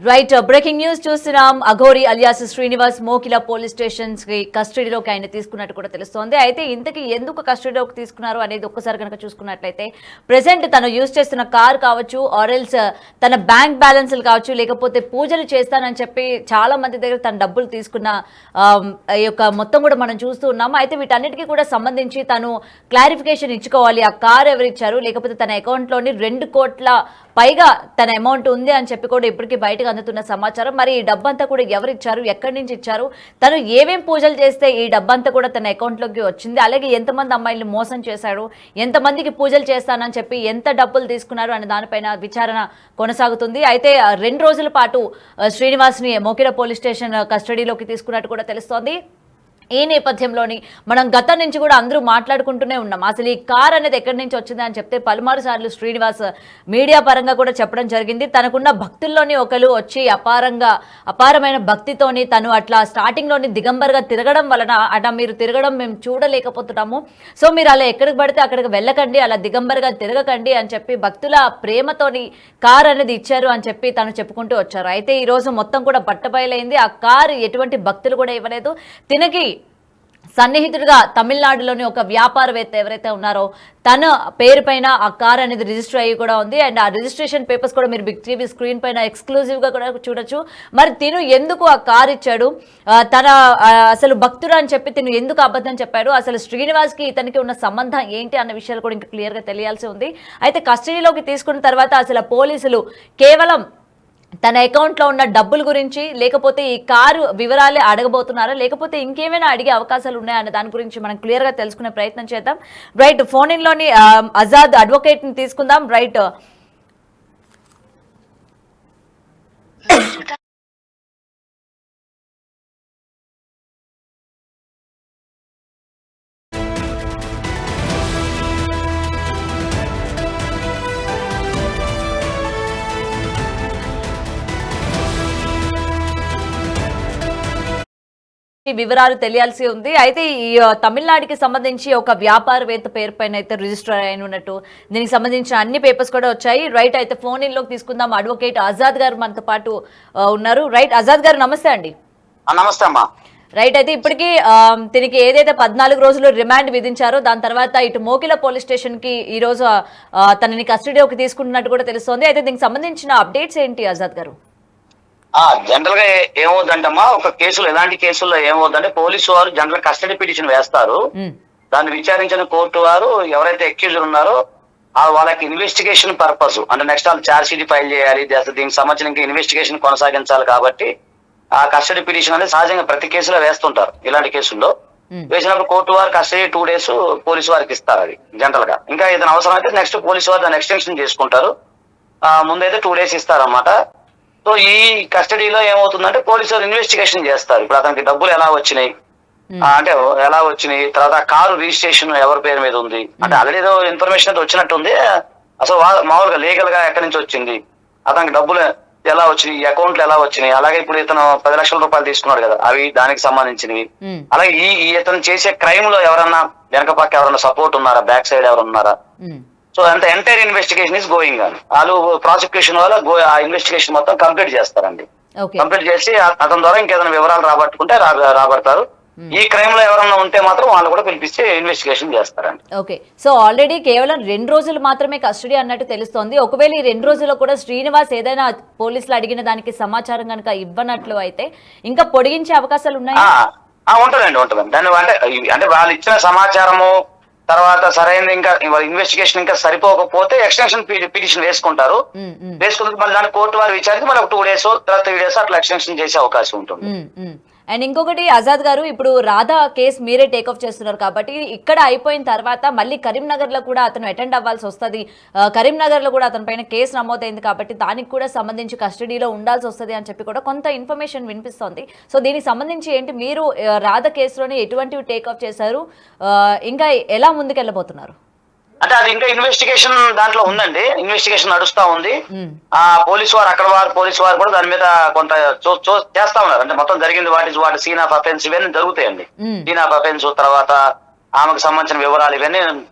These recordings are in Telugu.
రైట్ బ్రేకింగ్ న్యూస్ చూస్తున్నాం. Aghori alias Srinivas Mokila police stations కి కస్టడీలోకి ఆయన తీసుకున్నట్టు కూడా తెలుస్తోంది. అయితే ఇంతకీ ఎందుకు కస్టడీలోకి తీసుకున్నారు అనేది ఒక్కసారి కనుక చూసుకున్నట్లయితే ప్రెసెంట్ తను యూజ్ చేస్తున్న కార్ కావచ్చు, ఆర్ఎల్స్ తన బ్యాంక్ బ్యాలెన్స్లు కావచ్చు, లేకపోతే పూజలు చేస్తానని చెప్పి చాలా మంది దగ్గర తన డబ్బులు తీసుకున్న యొక్క మొత్తం కూడా మనం చూస్తూ ఉన్నాము. అయితే వీటన్నిటికీ కూడా సంబంధించి తను క్లారిఫికేషన్ ఇచ్చుకోవాలి. ఆ కార్ ఎవరిచ్చారు, లేకపోతే తన అకౌంట్లోని 2 కోట్ల పైగా తన అమౌంట్ ఉంది అని చెప్పి కూడా ఇప్పటికీ బయటకు అందుతున్న సమాచారం. మరి ఈ డబ్బంతా కూడా ఎవరిచ్చారు, ఎక్కడి నుంచి ఇచ్చారు, తను ఏమేం పూజలు చేస్తే ఈ డబ్బంతా కూడా తన అకౌంట్లోకి వచ్చింది, అలాగే ఎంతమంది అమ్మాయిలు మోసం చేశాడు, ఎంతమందికి పూజలు చేస్తానని చెప్పి ఎంత డబ్బులు తీసుకున్నారు అనే దానిపైన విచారణ కొనసాగుతుంది. అయితే 2 రోజుల పాటు శ్రీనివాస్ని మోకిలా పోలీస్ స్టేషన్ కస్టడీలోకి తీసుకున్నట్టు కూడా తెలుస్తోంది. ఈ నేపథ్యంలోని మనం గతం నుంచి కూడా అందరూ మాట్లాడుకుంటూనే ఉన్నాం. అసలు ఈ కార్ అనేది ఎక్కడి నుంచి వచ్చింది అని చెప్తే పలుమారు సార్లు శ్రీనివాస్ మీడియా పరంగా కూడా చెప్పడం జరిగింది. తనకున్న భక్తుల్లోని ఒకరు వచ్చి అపారమైన భక్తితోని తను అట్లా స్టార్టింగ్లోని దిగంబర్గా తిరగడం వలన అట్లా మీరు తిరగడం మేము చూడలేకపోతున్నాము, సో మీరు అలా ఎక్కడికి పడితే అక్కడికి వెళ్ళకండి, అలా దిగంబర్గా తిరగకండి అని చెప్పి భక్తుల ప్రేమతోని కార్ అనేది ఇచ్చారు అని చెప్పి తను చెప్పుకుంటూ వచ్చారు. అయితే ఈ రోజు మొత్తం కూడా బట్టబయలైంది. ఆ కారు ఎటువంటి భక్తులు కూడా ఇవ్వలేదు. తినకి సన్నిహితుడిగా తమిళనాడులోని ఒక వ్యాపారవేత్త ఎవరైతే ఉన్నారో తన పేరు పైన ఆ కార్ అనేది రిజిస్టర్ అయ్యి కూడా ఉంది. అండ్ ఆ రిజిస్ట్రేషన్ పేపర్స్ కూడా మీరు బిగ్ టీవీ స్క్రీన్ పైన ఎక్స్క్లూజివ్గా కూడా చూడొచ్చు. మరి తిను ఎందుకు ఆ కార్ ఇచ్చాడు, తన అసలు భక్తుడు అని చెప్పి తిను ఎందుకు అబద్ధం చెప్పాడు, అసలు శ్రీనివాస్కి ఇతనికి ఉన్న సంబంధం ఏంటి అన్న విషయాలు కూడా ఇంకా క్లియర్గా తెలియాల్సి ఉంది. అయితే కస్టడీలోకి తీసుకున్న తర్వాత అసలు పోలీసులు కేవలం తన అకౌంట్లో ఉన్న డబ్బుల గురించి, లేకపోతే ఈ కారు వివరాలే అడగబోతున్నారా, లేకపోతే ఇంకేమైనా అడిగే అవకాశాలు ఉన్నాయా అనే దాని గురించి మనం క్లియర్గా తెలుసుకునే ప్రయత్నం చేద్దాం. రైట్, ఫోన్ ఇన్లోని ఆజాద్ అడ్వకేట్ని తీసుకుందాం. రైట్, వివరాలు తెలియాల్సి ఉంది. అయితే ఈ తమిళనాడుకి సంబంధించి ఒక వ్యాపారవేత్త పేరు పైన అయితే రిజిస్టర్ అయిన ఉన్నట్టు దీనికి సంబంధించిన అన్ని పేపర్స్ కూడా వచ్చాయి. రైట్, అయితే ఫోన్ ఇన్లోకి తీసుకుందాం. అడ్వకేట్ ఆజాద్ గారు మనతో పాటు ఉన్నారు. రైట్, ఆజాద్ గారు నమస్తే అండి. నమస్తే అమ్మా. రైట్, అయితే ఇప్పటికీ దీనికి ఏదైతే 14 రోజులు రిమాండ్ విధించారో దాని తర్వాత ఇటు మోకిలా పోలీస్ స్టేషన్ కి ఈ రోజు తనని కస్టడీలోకి తీసుకుంటున్నట్టు కూడా తెలుస్తోంది. అయితే దీనికి సంబంధించిన అప్డేట్స్ ఏంటి ఆజాద్ గారు? జనరల్ గా ఏమవుతుందమ్మా, ఒక కేసులో ఎలాంటి కేసుల్లో ఏమవుతుందంటే పోలీసు వారు జనరల్ కస్టడీ పిటిషన్ వేస్తారు. దాన్ని విచారించిన కోర్టు వారు ఎవరైతే అక్యూజ్డ్ ఉన్నారో వాళ్ళకి ఇన్వెస్టిగేషన్ పర్పస్ అంటే నెక్స్ట్ వాళ్ళు ఛార్జ్ షీట్ ఫైల్ చేయాలి, దీనికి సంబంధించిన ఇంకా ఇన్వెస్టిగేషన్ కొనసాగించాలి. కాబట్టి ఆ కస్టడీ పిటిషన్ అనేది సహజంగా ప్రతి కేసులో వేస్తుంటారు. ఇలాంటి కేసుల్లో వేసినప్పుడు కోర్టు వారు కస్టడీ 2 days పోలీసు వారికి ఇస్తారు. అది జనరల్ గా ఇంకా ఏదైనా అవసరం అయితే నెక్స్ట్ పోలీసు వారు దాన్ని ఎక్స్టెన్షన్ చేసుకుంటారు. ముందైతే 2 days ఇస్తారన్నమాట. సో ఈ కస్టడీలో ఏమవుతుందంటే పోలీసు వారు ఇన్వెస్టిగేషన్ చేస్తారు. ఇప్పుడు అతనికి డబ్బులు ఎలా వచ్చినాయి, అంటే ఎలా వచ్చినాయి, తర్వాత కారు రిజిస్ట్రేషన్ ఎవరి పేరు మీద ఉంది, అంటే ఆల్రెడీ ఏదో ఇన్ఫర్మేషన్ అయితే వచ్చినట్టుంది. అసలు మామూలుగా లీగల్ గా ఎక్కడి నుంచి వచ్చింది, అతనికి డబ్బులు ఎలా వచ్చినాయి, అకౌంట్లు ఎలా వచ్చినాయి, అలాగే ఇప్పుడు ఇతను 10 లక్షల రూపాయలు తీసుకున్నాడు కదా, అవి దానికి సంబంధించినవి. అలాగే ఈ ఇతను చేసే క్రైమ్ లో ఎవరన్నా వెనక పక్క ఎవరన్నా సపోర్ట్ ఉన్నారా, బ్యాక్ సైడ్ ఎవరు ఉన్నారా. సో అంత ఎంటైర్ ఇన్వెస్టిగేషన్ ఇస్ గోయింగ్ అని వాళ్ళు ప్రాసిక్యూషన్ వల్ల ఆ ఇన్వెస్టిగేషన్ మొత్తం కంప్లీట్ చేస్తారండి. కంప్లీట్ చేసి అతని ద్వారా ఇంకేదైనా వివరాలు రాబట్టుకుంటే రాబడతారు. ఈ క్రైమ్ లో ఎవరన్నా ఉంటే మాత్రం వాళ్ళు కూడా పిలిపిస్తే ఇన్వెస్టిగేషన్ చేస్తారండి. ఓకే, సో ఆల్రెడీ కేవలం 2 రోజులు మాత్రమే కస్టడీ అన్నట్టు తెలుస్తోంది. ఒకవేళ ఈ 2 రోజుల్లో కూడా శ్రీనివాస్ ఏదైనా పోలీసులు అడిగిన దానికి సమాచారం కనుక ఇవ్వనట్లు అయితే ఇంకా పొడిగించే అవకాశాలు ఉన్నాయి? ఉంటుందండి. దాన్ని అంటే వాళ్ళు ఇచ్చిన సమాచారము తర్వాత సరైన ఇంకా ఇన్వెస్టిగేషన్ ఇంకా సరిపోకపోతే ఎక్స్టెన్షన్ పిటిషన్ వేసుకుంటారు. వేసుకున్న మళ్ళీ దాని కోర్టు వారు విచారించి మళ్ళీ 2 days తర్వాత 3 days అట్లా ఎక్స్టెన్షన్ చేసే అవకాశం ఉంటుంది. అండ్ ఇంకొకటి ఆజాద్ గారు, ఇప్పుడు రాధా కేసు మీరే టేక్ఆఫ్ చేస్తున్నారు కాబట్టి ఇక్కడ అయిపోయిన తర్వాత మళ్ళీ కరీంనగర్ లో కూడా అతను అటెండ్ అవ్వాల్సి వస్తుంది. కరీంనగర్ లో కూడా అతని పైన కేసు నమోదైంది కాబట్టి దానికి కూడా సంబంధించి కస్టడీలో ఉండాల్సి వస్తుంది అని చెప్పి కూడా కొంత ఇన్ఫర్మేషన్ వినిపిస్తోంది. సో దీనికి సంబంధించి ఏంటి, మీరు రాధా కేసులోని ఎటువంటివి టేక్ఆఫ్ చేశారు, ఇంకా ఎలా ముందుకెళ్ళబోతున్నారు? అంటే అది ఇంకా ఇన్వెస్టిగేషన్ దాంట్లో ఉందండి. ఇన్వెస్టిగేషన్ నడుస్తా ఉంది. ఆ పోలీసు వారు కూడా దాని మీద కొంత చేస్తా ఉన్నారు. అంటే మొత్తం జరిగింది వాటి సీన్ ఆఫ్ అఫెన్స్ ఇవన్నీ జరుగుతాయండి. సీన్ ఆఫ్ అఫెన్స్ తర్వాత ఆమెకు సంబంధించిన వివరాలు ఇవన్నీ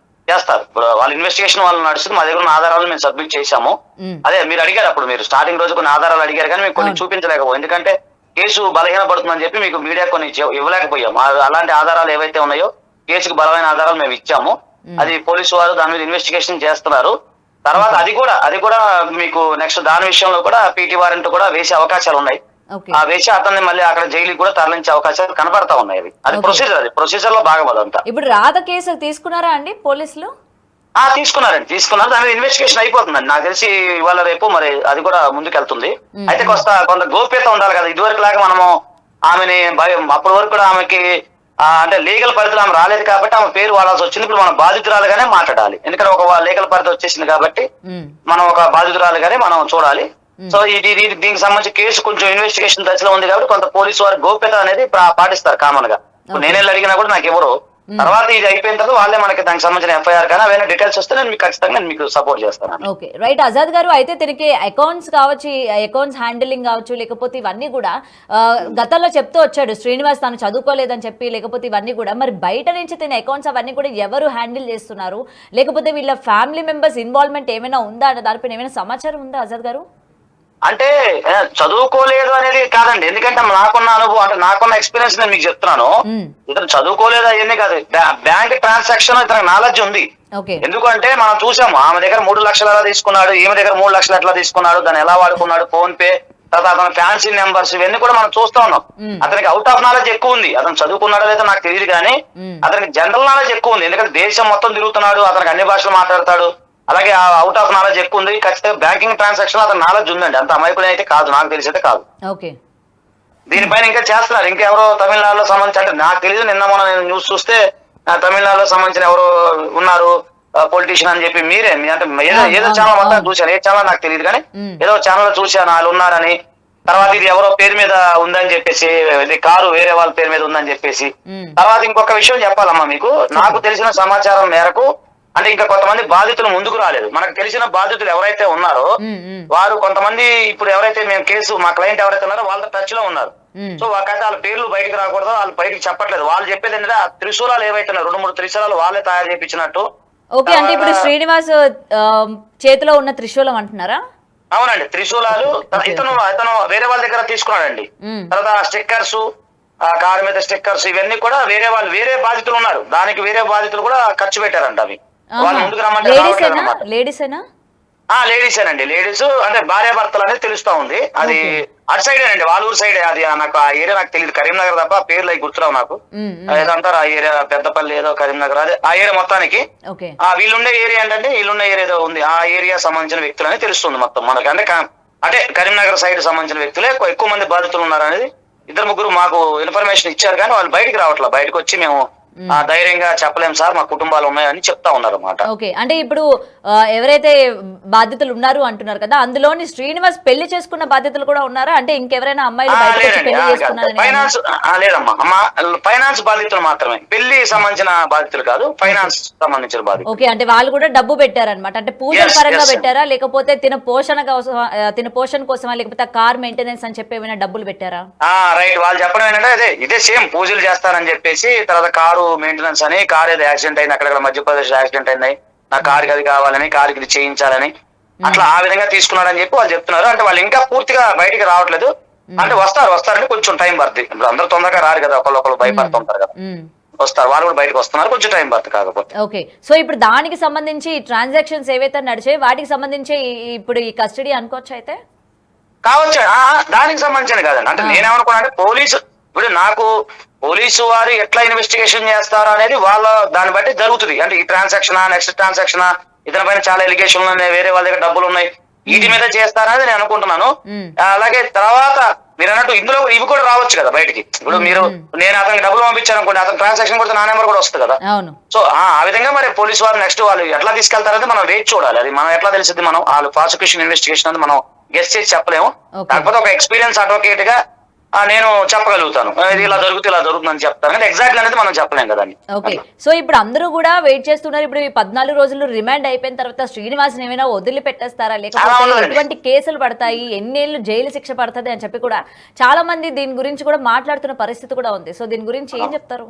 చేస్తారు. ఇప్పుడు వాళ్ళ ఇన్వెస్టిగేషన్ వాళ్ళు నడుస్తుంది. మా దగ్గర ఉన్న ఆధారాలు మేము సబ్మిట్ చేశాము. ఉమ్, అదే మీరు అడిగారు, అప్పుడు మీరు స్టార్టింగ్ రోజు కొన్ని ఆధారాలు అడిగారు కానీ మేము కొన్ని అవును. చూపించలేకపోయాం. ఎందుకంటే కేసు బలహీనపడుతుందని చెప్పి మీకు మీడియా కొన్ని ఇవ్వలేకపోయాం. అలాంటి ఆధారాలు ఏవైతే ఉన్నాయో కేసుకు బలమైన ఆధారాలు మేము ఇచ్చాము. అది పోలీసు వారు దాని మీద ఇన్వెస్టిగేషన్ చేస్తున్నారు. తర్వాత అది కూడా మీకు నెక్స్ట్ దాని విషయంలో కూడా పీటీ వారెంట్ కూడా వేసే అవకాశాలు ఉన్నాయి. ఓకే. ఆ వేసి అతన్ని మళ్ళీ అక్కడ జైలుకి కూడా తరలించే అవకాశాలు కనబడతా ఉన్నాయి. అది Okay. ప్రొసీజర్ లో భాగం అదంతా. ఇప్పుడు రాధ కేసు తీసుకున్నారా అండి పోలీసులు? తీసుకున్నారు. దాని మీద ఇన్వెస్టిగేషన్ అయిపోతుందండి. నాకు తెలిసి ఇవాళ రేపు మరి అది కూడా ముందుకెళ్తుంది. అయితే కొంత గోప్యత ఉండాలి కదా. ఇదివరకు లాగా మనము ఆమెని అప్పటి వరకు కూడా ఆమెకి అంటే లీగల్ పరిధిలో ఆమె రాలేదు కాబట్టి ఆమె పేరు వాడాల్సి వచ్చింది. ఇప్పుడు మనం బాధితురాలుగానే మాట్లాడాలి. ఎందుకంటే ఒక లీగల్ పరిధి వచ్చేసింది కాబట్టి ఉమ్, మనం ఒక బాధితురాలుగానే మనం చూడాలి. సో దీనికి సంబంధించి కేసు కొంచెం ఇన్వెస్టిగేషన్ దశలో ఉంది కాబట్టి కొంత పోలీసు వారి గోప్యత అనేది పాటిస్తారు కామన్ గా. నేనే అడిగినా కూడా నాకు ఎవరు తర్వాత ఇది అయిపోయిన తర్వాత వాళ్ళే మనకి దానికి సంబంధించిన ఎఫ్ఐఆర్ కానీ అవన్నీ డీటెయిల్స్ వస్తే నేను మీకు ఖచ్చితంగా మీకు సపోర్ట్ చేస్తాను. Okay, right. ఆజాద్ గారు, అయితే దీనికి అకౌంట్స్ కావచ్చు, అకౌంట్స్ హ్యాండిలింగ్ కావచ్చు, లేకపోతే ఇవన్నీ కూడా గతంలో చెప్తూ వచ్చాడు శ్రీనివాస్ తాను చదువుకోలేదని చెప్పి, లేకపోతే ఇవన్నీ కూడా మరి బయట నుంచి తిన అకౌంట్స్ అవన్నీ కూడా ఎవరు హ్యాండిల్ చేస్తున్నారు, లేకపోతే వీళ్ళ ఫ్యామిలీ మెంబర్స్ ఇన్వాల్వ్మెంట్ ఏమైనా ఉందా అన్న దానిపైన ఏమైనా సమాచారం ఉందా ఆజాద్ గారు? అంటే చదువుకోలేదు అనేది కాదండి. ఎందుకంటే నాకున్న అనుభవం, అంటే నాకున్న ఎక్స్పీరియన్స్ నేను మీకు చెప్తున్నాను. ఇతను చదువుకోలేదు అవన్నీ కాదు. బ్యాంక్ ట్రాన్సాక్షన్ ఇతనికి నాలెడ్జ్ ఉంది. ఓకే. ఎందుకంటే మనం చూసాము ఆమె దగ్గర 3 లక్షలు ఎలా తీసుకున్నాడు, ఈమె దగ్గర 3 లక్షలు ఎట్లా తీసుకున్నాడు, దాన్ని ఎలా వాడుకున్నాడు, ఫోన్ పే, తర్వాత అతని ఫ్యాన్సీ నెంబర్స్ ఇవన్నీ కూడా మనం చూస్తా ఉన్నాం. అతనికి అవుట్ ఆఫ్ నాలెడ్జ్ ఎక్కువ ఉంది. అతను చదువుకున్నాడో లేదో నాకు తెలియదు కానీ అతనికి జనరల్ నాలెడ్జ్ ఎక్కువ ఉంది. ఎందుకంటే దేశం మొత్తం తిరుగుతున్నాడు, అతనికి అన్ని భాషలు మాట్లాడతాడు, అలాగే అవుట్ ఆఫ్ నాలెడ్జ్ ఎక్కువ ఉంది. ఖచ్చితంగా బ్యాంకింగ్ ట్రాన్సాక్షన్ అతను నాలెడ్జ్ ఉందండి. అంత అమాయకుడు అయితే కాదు, నాకు తెలిసి అయితే కాదు. ఓకే. దీనిపైన ఇంకా చేస్తున్నారు. ఇంకెవరో తమిళనాడులో సంబంధించి, అంటే నాకు తెలియదు, నిన్న మొన్న నేను న్యూస్ చూస్తే తమిళనాడులో సంబంధించిన ఎవరో ఉన్నారు పొలిటీషియన్ అని చెప్పి మీరే అంటే ఏదో ఛానల్ మొత్తం చూశాను. ఏ ఛానల్ నాకు తెలియదు కానీ ఏదో ఛానల్ లో చూశాను వాళ్ళు ఉన్నారని. తర్వాత ఇది ఎవరో పేరు మీద ఉందని చెప్పేసి, ఇది కారు వేరే వాళ్ళ పేరు మీద ఉందని చెప్పేసి. తర్వాత ఇంకొక విషయం చెప్పాలమ్మా మీకు. నాకు తెలిసిన సమాచారం మేరకు అంటే ఇంకా కొంతమంది బాధితులు ముందుకు రాలేదు. మనకు తెలిసిన బాధితులు ఎవరైతే ఉన్నారో వారు కొంతమంది ఇప్పుడు ఎవరైతే మేము కేసు మా క్లయింట్ ఎవరైతే ఉన్నారో వాళ్ళ టచ్ లో ఉన్నారు. సో వాళ్ళ పేర్లు బయటకు రాకూడదు, వాళ్ళు బయటకు చెప్పట్లేదు. వాళ్ళు చెప్పేది ఏంటంటే ఆ త్రిశూలాలు ఏవైతే 2-3 త్రిశూలాలు వాళ్ళే తయారు చేయించినట్టు. ఓకే, అంటే ఇప్పుడు శ్రీనివాస్ చేతిలో ఉన్న త్రిశూలం అంటున్నారా? అవునండి, త్రిశూలాలు ఇతను వేరే వాళ్ళ దగ్గర తీసుకున్నాడండి. తర్వాత స్టిక్కర్స్, ఆ కారు మీద స్టిక్కర్స్ ఇవన్నీ కూడా వేరే బాధితులు ఉన్నారు. దానికి వేరే బాధితులు కూడా ఖర్చు పెట్టారంట. అవి వాళ్ళు ముందుకు రమ్మంటే లేడీసేనా? లేడీసేనండి. లేడీస్ అంటే భార్యాభర్తలు అనేది తెలుస్తా ఉంది. అది అటు సైడేనండి, వాళ్ళూరు సైడ్. అది నాకు ఆ ఏరియా నాకు తెలియదు, కరీంనగర్ తప్ప పేర్లు అవి గుర్తురావు నాకు. ఏదంటారు ఆ ఏరియా, పెద్దపల్లి ఏదో కరీంనగర్, అదే ఆ ఏరియా మొత్తానికి. వీళ్ళుండే ఏరియా ఏంటంటే వీళ్ళుండే ఏరియా ఏదో ఉంది, ఆ ఏరియా సంబంధించిన వ్యక్తులు అనేది తెలుస్తుంది మొత్తం మనకి. అంటే కరీంనగర్ సైడ్ సంబంధించిన వ్యక్తులే ఎక్కువ మంది బాధితులు ఉన్నారు అనేది 2-3 మాకు ఇన్ఫర్మేషన్ ఇచ్చారు. కానీ వాళ్ళు బయటకు రావట్లేదు. బయటకు వచ్చి మేము ధైర్యంగా చెప్పలేం సార్, మా కుటుంబాలు ఉన్నాయని చెప్తా ఉన్నారు అన్నమాట. ఓకే, అంటే ఇప్పుడు ఎవరైతే బాధితులు ఉన్నారు అంటున్నారు కదా, అందులోని శ్రీనివాస్ పెళ్లి చేసుకున్న బాధితులు కూడా ఉన్నారా? అంటే ఇంకెవరైనా అమ్మాయిలు ఫైనాన్స్ లేదమ్మా, ఫైనాన్స్ బాధితులు మాత్రమే, పెళ్లి సంబంధించిన బాధితులు కాదు, ఫైనాన్స్ సంబంధించిన బాధితులు. ఓకే, అంటే వాళ్ళు కూడా డబ్బు పెట్టారనమాట. అంటే పూజల పరంగా పెట్టారా, లేకపోతే తిన పోషణ కోసమా, లేకపోతే కార్ మెయింటెనెన్స్ అని చెప్పి ఏమైనా డబ్బులు పెట్టారా? రైట్, వాళ్ళు చెప్పడం ఏంటంటే ఇదే సేమ్ పూజలు చేస్తారని చెప్పేసి, తర్వాత కారు మెయింటెనెన్స్ అని, కార్ ఏదో యాక్సిడెంట్ అయింది అక్కడ మధ్యప్రదేశ్ యాక్సిడెంట్ అయింది, నా కారుకి అది కావాలని, కారుకి ఇది చేయించాలని, అట్లా ఆ విధంగా తీసుకున్నారని చెప్పి వాళ్ళు చెప్తున్నారు. అంటే వాళ్ళు ఇంకా పూర్తిగా బయటికి రావట్లేదు. అంటే వస్తారని కొంచెం టైం పడుతుంది. ఇప్పుడు అందరూ తొందరగా రారు కదా, ఒకళ్ళు భయపడుతూ ఉంటారు కదా, వస్తారు. వాళ్ళు కూడా బయటకు వస్తున్నారు, కొంచెం టైం పడుతుంది. కాకపోతే ఓకే, సో ఇప్పుడు దానికి సంబంధించి ట్రాన్సాక్షన్స్ ఏవైతే నడిచాయి వాటికి సంబంధించి ఇప్పుడు ఈ కస్టడీ అనుకోవచ్చు అయితే కావచ్చు. దానికి సంబంధించిన కాదండి. అంటే నేనేమనుకున్నా అంటే పోలీసు వారు ఎట్లా ఇన్వెస్టిగేషన్ చేస్తారు అనేది వాళ్ళ దాన్ని బట్టి జరుగుతుంది. అంటే ఈ ట్రాన్సాక్షన్, నెక్స్ట్ ట్రాన్సాక్షన్, ఇతని పైన చాలా ఎలిగేషన్లు ఉన్నాయి, వేరే వాళ్ళ దగ్గర డబ్బులు ఉన్నాయి, వీటి మీద చేస్తారనేది నేను అనుకుంటున్నాను. అలాగే తర్వాత మీరు అన్నట్టు ఇందులో ఇవి కూడా రావచ్చు కదా బయటికి. ఇప్పుడు నేను అతనికి డబ్బులు పంపించాను అనుకోండి, అతని ట్రాన్సాక్షన్ కూడా నా నెంబర్ కూడా వస్తుంది కదా. సో ఆ విధంగా మరి పోలీసు వారు నెక్స్ట్ వాళ్ళు ఎట్లా తీసుకెళ్తారనేది మనం వేచి చూడాలి. అది మనం ఎట్లా తెలిసింది, మనం వాళ్ళు ప్రాసిక్యూషన్ ఇన్వెస్టిగేషన్ అనేది మనం గెస్ చేసి చెప్పలేము. కాకపోతే ఒక ఎక్స్పీరియన్స్ అడ్వకేట్ గా నేను చెప్పగలుగుతాను, ఇది ఇలా జరుగుతుంది అని చెప్తాను, కానీ ఎగ్జాక్ట్లీ అనేది మనం చెప్పలేం కదా. ఓకే, సో ఇప్పుడు అందరూ కూడా వెయిట్ చేస్తున్నారు. ఇప్పుడు ఈ 14 రోజులు రిమాండ్ అయిపోయిన తర్వాత శ్రీనివాస్ ఏమైనా వదిలిపెట్టేస్తారా, లేకపోతే ఎటువంటి కేసులు పడతాయి, ఎన్నేళ్ళు జైలు శిక్ష పడుతుంది అని చెప్పి కూడా చాలా మంది దీని గురించి కూడా మాట్లాడుతున్న పరిస్థితి కూడా ఉంది. సో దీని గురించి ఏం చెప్తారు?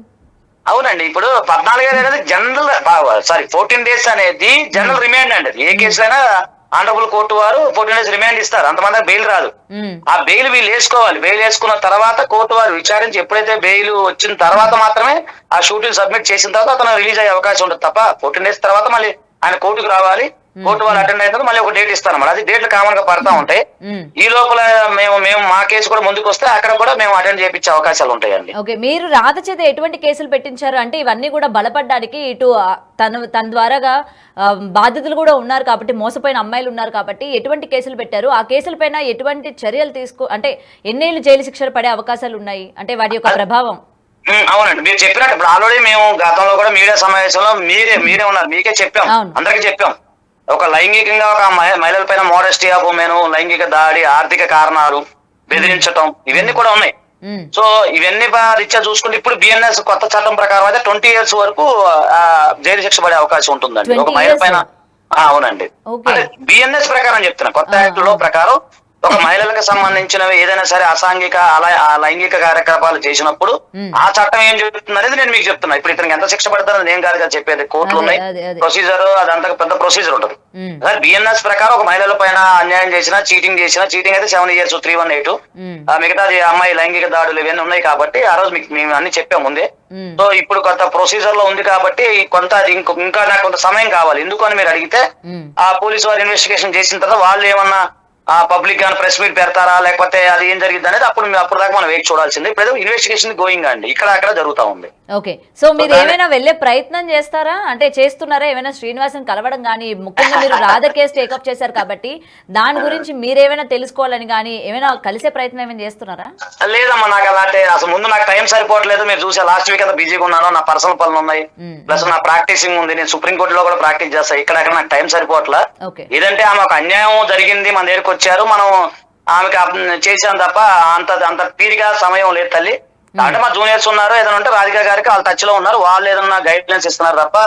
అవునండి. ఇప్పుడు 14 అనేది జనరల్ 14 డేస్ అనేది జనరల్ రిమాండ్ అండి. ఏ కేసులైనా ఆనరబుల్ కోర్టు వారు 14 డేస్ రిమాండ్ ఇస్తారు. అంతమంది బెయిల్ రాదు. ఆ బెయిల్ వీళ్ళు వేసుకోవాలి. బెయిల్ వేసుకున్న తర్వాత కోర్టు వారు విచారించి ఎప్పుడైతే బెయిల్ వచ్చిన తర్వాత మాత్రమే ఆ షూటింగ్ సబ్మిట్ చేసిన తర్వాత అతను రిలీజ్ అయ్యే అవకాశం ఉంటుంది తప్ప 14 డేస్ తర్వాత మళ్ళీ ఆయన కోర్టుకు రావాలి. కోర్టు వాళ్ళు అటెండ్ అయిన తర్వాత మళ్ళీ ఒక డేట్ ఇస్తారన్నమాట. అది డేట్లు కామన్ గా పడతా ఉంటాయి. ఈ లోపల మేము మా కేసు కూడా ముందుకు వస్తే అక్కడ కూడా మేము అటెండ్ చేయించే అవకాశాలు ఉంటాయండి. ఓకే, మీరు రాధ చేత ఎటువంటి కేసులు పెట్టించారు అంటే ఇవన్నీ కూడా బలపడ్డానికి ఇటు తన ద్వారాగా బాధితులు కూడా ఉన్నారు కాబట్టి, మోసపోయిన అమ్మాయిలు ఉన్నారు కాబట్టి ఎటువంటి కేసులు పెట్టారు, ఆ కేసుల పైన ఎటువంటి చర్యలు అంటే ఎన్నేళ్ళు జైలు శిక్షలు పడే అవకాశాలు ఉన్నాయి, అంటే వాటి యొక్క ప్రభావం? అవునండి, మీరు చెప్పినట్టు ఇప్పుడు ఆల్రెడీ మేము గతంలో కూడా మీడియా సమావేశంలో మీరే ఉన్నారు, మీకే చెప్పాం, అందరికీ చెప్పాం. ఒక లైంగికంగా ఒక మహిళల పైన మోడెస్టీ ఆఫ్ ఉమెన్, లైంగిక దాడి, ఆర్థిక కారణాలు, బెదిరించటం, ఇవన్నీ కూడా ఉన్నాయి. సో ఇవన్నీ రీత్యా చూసుకుంటే ఇప్పుడు బిఎన్ఎస్ కొత్త చట్టం ప్రకారం అయితే 20 years వరకు జైలు శిక్ష పడే అవకాశం ఉంటుందండి ఒక మహిళ పైన. అవునండి, బిఎన్ఎస్ ప్రకారం చెప్తున్నా, కొత్త యాక్ట్ లో ప్రకారం ఒక మహిళలకు సంబంధించినవి ఏదైనా సరే అసాంఘిక లైంగిక కార్యకలాపాలు చేసినప్పుడు ఆ చట్టం ఏం చెప్తుంది అనేది నేను మీకు చెప్తున్నా. ఇప్పుడు ఇతనికి ఎంత శిక్ష పడతారని నేను కాదు కదా చెప్పేది, కోర్టులు ఉన్నాయి, ప్రొసీజర్, అదంతా పెద్ద ప్రొసీజర్ ఉంటుంది. బిఎన్ఎస్ ప్రకారం ఒక మహిళల పైన అన్యాయం చేసినా, చీటింగ్ అయితే 7 years 318, మిగతాది అమ్మాయి లైంగిక దాడులు ఇవన్నీ ఉన్నాయి కాబట్టి ఆ రోజు మీకు మేము అన్ని చెప్పాము ముందే. సో ఇప్పుడు కొంత ప్రొసీజర్ లో ఉంది కాబట్టి కొంత ఇంకా నాకు కొంత సమయం కావాలి. ఎందుకు అని మీరు అడిగితే ఆ పోలీసు వారు ఇన్వెస్టిగేషన్ చేసిన తర్వాత వాళ్ళు ఏమన్నా పబ్లిక్ గాని ప్రెస్ మీట్ పెడతారా, లేకపోతే అది ఏం జరిగింది అనేది అప్పుడు దాకా మనం వేచి చూడాల్సింది. ఇప్పుడు ఇన్వెస్టిగేషన్ గోయింగ్ అండి, అక్కడ జరుగుతా ఉంది. ఓకే, సో మీరు ఏమైనా వెళ్లే ప్రయత్నం చేస్తారా, అంటే చేస్తున్నారా? ఏమైనా శ్రీనివాసన్ కలవడం కానీ, ముఖ్యంగా మీరు రాధ కేసు టేకప్ చేశారు కాబట్టి దాని గురించి మీరేమైనా తెలుసుకోవాలని కానీ ఏమైనా కలిసే ప్రయత్నం ఏమైనా చేస్తున్నారా? లేదమ్మా, నాకు అలాంటి అసలు ముందు నాకు టైం సరిపోవట్లేదు. మీరు చూసే లాస్ట్ వీక్ అంతా బిజీగా ఉన్నాను, నా పర్సనల్ పనులు ఉన్నాయి, ప్లస్ నా ప్రాక్టీసింగ్ ఉంది, నేను సుప్రీంకోర్టులో కూడా ప్రాక్టీస్ చేస్తా. ఇక్కడ నాకు టైం సరిపోవట్లా. ఏదంటే ఆమె ఒక అన్యాయం జరిగింది, మన దగ్గరకు వచ్చారు, మనం ఆమెకి చేసాం తప్ప అంత తీరిగా సమయం లేదు తల్లి. అంటే మా జూనియర్స్ ఉన్నారు, ఏదైనా ఉంటే రాధిక గారికి వాళ్ళు టచ్ లో ఉన్నారు, వాళ్ళు ఏదన్నా గైడ్ లైన్స్ ఇస్తున్నారు తప్ప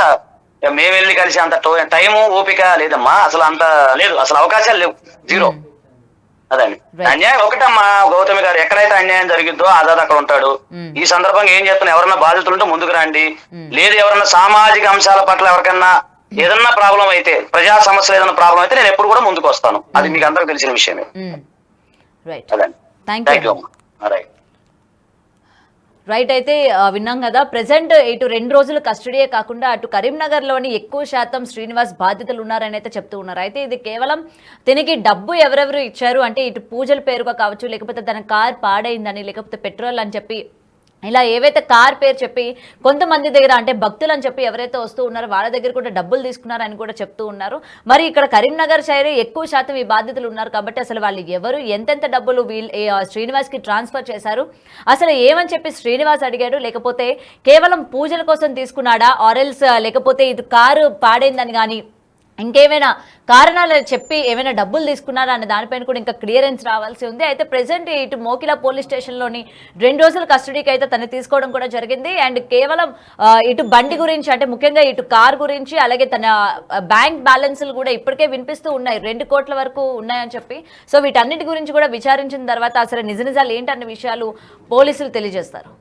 మేము వెళ్ళి కలిసి అంత టైము ఓపిక లేదమ్మా, అసలు అంత లేదు, అసలు అవకాశాలు లేవు, జీరో. అదండి అన్యాయం ఒకటమ్మా, గౌతమి గారు ఎక్కడైతే అన్యాయం జరిగిద్దో ఆజాద్ అక్కడ ఉంటాడు. ఈ సందర్భంగా ఏం చెప్తున్నా, ఎవరన్నా బాధితులు ఉంటే ముందుకు రండి, లేదు ఎవరన్నా సామాజిక అంశాల పట్ల ఎవరికన్నా ఏదన్నా ప్రాబ్లం అయితే, ప్రజా సమస్యలు ఏదైనా ప్రాబ్లం అయితే నేను ఎప్పుడు కూడా ముందుకు వస్తాను. అది మీకు అందరికి తెలిసిన విషయమే. రైట్, అయితే విన్నాం కదా, ప్రెసెంట్ ఇటు 2 రోజులు కస్టడీయే కాకుండా అటు కరీంనగర్ లోని ఎక్కువ శాతం శ్రీనివాస్ బాధితులు ఉన్నారని అయితే చెప్తూ ఉన్నారు. అయితే ఇది కేవలం దీనికి డబ్బు ఎవరెవరు ఇచ్చారు అంటే ఇటు పూజల పేరుగా కావచ్చు, లేకపోతే తన కార్ పాడైందని, లేకపోతే పెట్రోల్ అని చెప్పి, ఇలా ఏవైతే కార్ పేరు చెప్పి కొంతమంది దగ్గర అంటే భక్తులు అని చెప్పి ఎవరైతే వస్తూ ఉన్నారో వాళ్ళ దగ్గర కూడా డబ్బులు తీసుకున్నారని కూడా చెప్తూ ఉన్నారు. మరి ఇక్కడ కరీంనగర్ సైడ్ ఎక్కువ శాతం ఈ బాధితులు ఉన్నారు కాబట్టి అసలు వాళ్ళు ఎవరు, ఎంతెంత డబ్బులు శ్రీనివాస్కి ట్రాన్స్ఫర్ చేశారు, అసలు ఏమని చెప్పి శ్రీనివాస్ అడిగాడు, లేకపోతే కేవలం పూజల కోసం తీసుకున్నాడా, ఆర్ఎల్స్ లేకపోతే ఇది కారు పాడైందని కానీ ఇంకేమైనా కారణాలు చెప్పి ఏమైనా డబ్బులు తీసుకున్నారా అనే దానిపైన కూడా ఇంకా క్లియరెన్స్ రావాల్సి ఉంది. అయితే ప్రెసెంట్ ఇటు మోకిలా పోలీస్ స్టేషన్లోని 2 రోజుల కస్టడీకి అయితే తను తీసుకోవడం కూడా జరిగింది. అండ్ కేవలం ఇటు బండి గురించి అంటే ముఖ్యంగా ఇటు కార్ గురించి, అలాగే తన బ్యాంక్ బ్యాలెన్స్లు కూడా ఇప్పటికే వినిపిస్తూ ఉన్నాయి, 2 కోట్ల వరకు ఉన్నాయని చెప్పి. సో వీటన్నిటి గురించి కూడా విచారించిన తర్వాత అసలు నిజాలు ఏంటన్న విషయాలు పోలీసులు తెలియజేస్తారు.